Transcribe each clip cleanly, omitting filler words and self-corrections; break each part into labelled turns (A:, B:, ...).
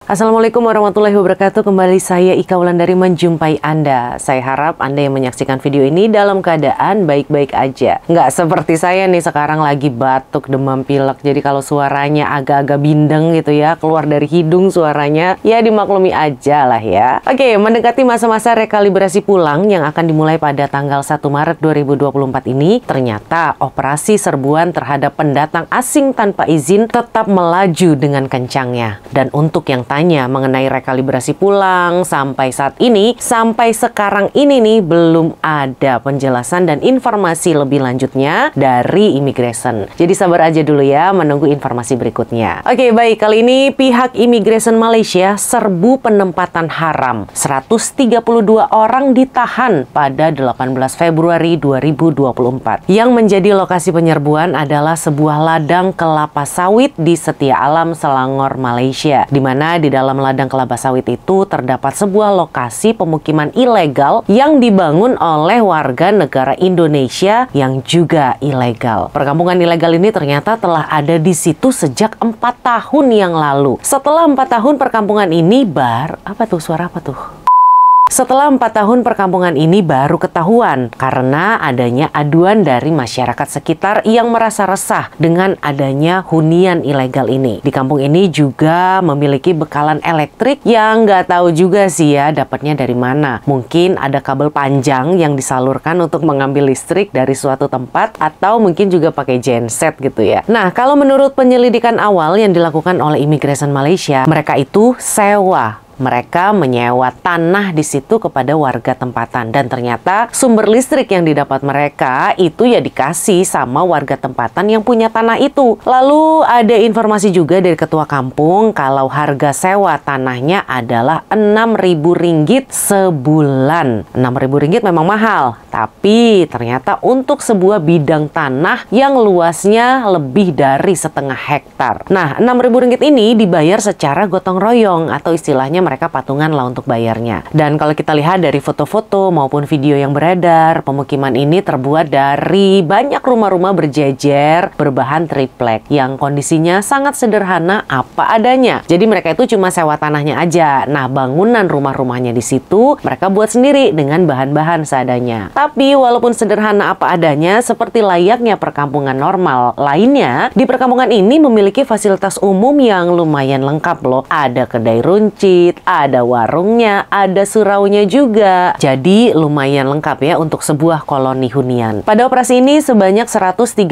A: Assalamualaikum warahmatullahi wabarakatuh. Kembali saya Ika Wulandari menjumpai Anda. Saya harap Anda yang menyaksikan video ini dalam keadaan baik-baik aja. Nggak seperti saya nih sekarang lagi batuk, demam, pilek. Jadi kalau suaranya agak-agak bindeng gitu ya, keluar dari hidung suaranya, ya dimaklumi aja lah ya. Oke, mendekati masa-masa rekalibrasi pulang yang akan dimulai pada tanggal 1 Maret 2024 ini, ternyata operasi serbuan terhadap pendatang asing tanpa izin tetap melaju dengan kencangnya. Dan untuk yang tanya mengenai rekalibrasi pulang sampai saat ini, sampai sekarang ini nih belum ada penjelasan dan informasi lebih lanjutnya dari Immigration. Jadi sabar aja dulu ya menunggu informasi berikutnya. Oke, baik, kali ini pihak Immigration Malaysia serbu penempatan haram. 132 orang ditahan pada 18 Februari 2024. Yang menjadi lokasi penyerbuan adalah sebuah ladang kelapa sawit di Setia Alam, Selangor, Malaysia, di mana di dalam ladang kelapa sawit itu terdapat sebuah lokasi pemukiman ilegal yang dibangun oleh warga negara Indonesia yang juga ilegal. Perkampungan ilegal ini ternyata telah ada di situ sejak 4 tahun yang lalu. Setelah 4 tahun perkampungan ini suara apa tuh? Setelah 4 tahun perkampungan ini baru ketahuan karena adanya aduan dari masyarakat sekitar yang merasa resah dengan adanya hunian ilegal ini. Di kampung ini juga memiliki bekalan elektrik yang nggak tahu juga sih ya dapatnya dari mana. Mungkin ada kabel panjang yang disalurkan untuk mengambil listrik dari suatu tempat atau mungkin juga pakai genset gitu ya. Nah, kalau menurut penyelidikan awal yang dilakukan oleh Immigration Malaysia, mereka itu sewa. Mereka menyewa tanah di situ kepada warga tempatan dan ternyata sumber listrik yang didapat mereka itu ya dikasih sama warga tempatan yang punya tanah itu. Lalu ada informasi juga dari ketua kampung kalau harga sewa tanahnya adalah Rp6.000 sebulan. Rp6.000 memang mahal, tapi ternyata untuk sebuah bidang tanah yang luasnya lebih dari setengah hektar. Nah, Rp6.000 ini dibayar secara gotong royong atau istilahnya mereka patungan lah untuk bayarnya. Dan kalau kita lihat dari foto-foto maupun video yang beredar, pemukiman ini terbuat dari banyak rumah-rumah berjejer berbahan triplek yang kondisinya sangat sederhana apa adanya. Jadi mereka itu cuma sewa tanahnya aja. Nah, bangunan rumah-rumahnya di situ mereka buat sendiri dengan bahan-bahan seadanya. Tapi walaupun sederhana apa adanya, seperti layaknya perkampungan normal lainnya, di perkampungan ini memiliki fasilitas umum yang lumayan lengkap loh. Ada kedai runcit, ada warungnya, ada suraunya juga. Jadi lumayan lengkap ya untuk sebuah koloni hunian. Pada operasi ini sebanyak 132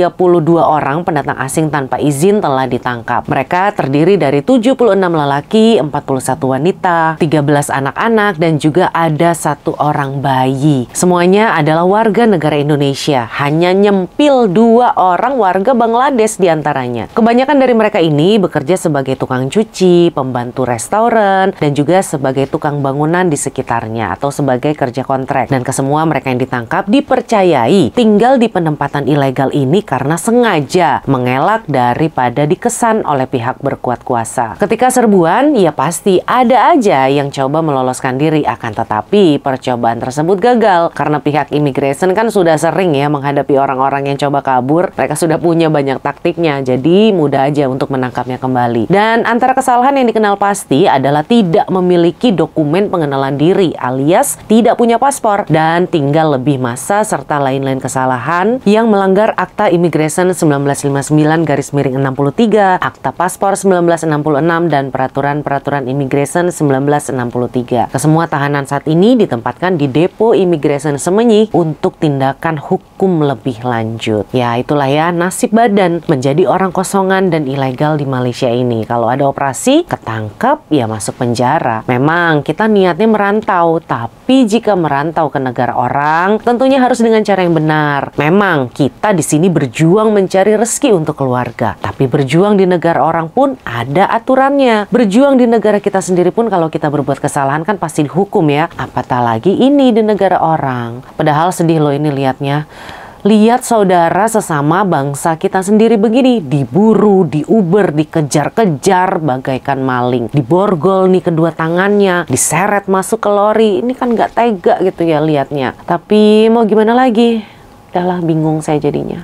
A: orang pendatang asing tanpa izin telah ditangkap. Mereka terdiri dari 76 lelaki, 41 wanita, 13 anak-anak, dan juga ada 1 orang bayi. Semuanya adalah warga negara Indonesia. Hanya nyempil 2 orang warga Bangladesh diantaranya. Kebanyakan dari mereka ini bekerja sebagai tukang cuci, pembantu restoran, dan juga sebagai tukang bangunan di sekitarnya atau sebagai kerja kontrak. Dan kesemua mereka yang ditangkap dipercayai tinggal di penempatan ilegal ini karena sengaja mengelak daripada dikesan oleh pihak berkuat kuasa. Ketika serbuan, ya pasti ada aja yang coba meloloskan diri, akan tetapi percobaan tersebut gagal karena pihak Immigration kan sudah sering ya menghadapi orang-orang yang coba kabur. Mereka sudah punya banyak taktiknya, jadi mudah aja untuk menangkapnya kembali. Dan antara kesalahan yang dikenal pasti adalah tidak memiliki dokumen pengenalan diri alias tidak punya paspor dan tinggal lebih masa serta lain-lain kesalahan yang melanggar Akta Immigration 1959-63, Akta Paspor 1966, dan Peraturan-Peraturan Immigration 1963. Kesemua tahanan saat ini ditempatkan di Depo Immigration Semenyi untuk tindakan hukum lebih lanjut. Ya itulah ya nasib badan menjadi orang kosongan dan ilegal di Malaysia ini. Kalau ada operasi, ketangkep, ya masuk penjara. Memang kita niatnya merantau, tapi jika merantau ke negara orang, tentunya harus dengan cara yang benar. Memang kita di sini berjuang mencari rezeki untuk keluarga, tapi berjuang di negara orang pun ada aturannya. Berjuang di negara kita sendiri pun kalau kita berbuat kesalahan kan pasti dihukum ya. Apatah lagi ini di negara orang. Padahal sedih loh ini lihatnya. Lihat saudara sesama bangsa kita sendiri begini, diburu, diuber, dikejar-kejar bagaikan maling, diborgol nih kedua tangannya, diseret masuk ke lori. Ini kan nggak tega gitu ya lihatnya. Tapi mau gimana lagi? Udahlah, bingung saya jadinya.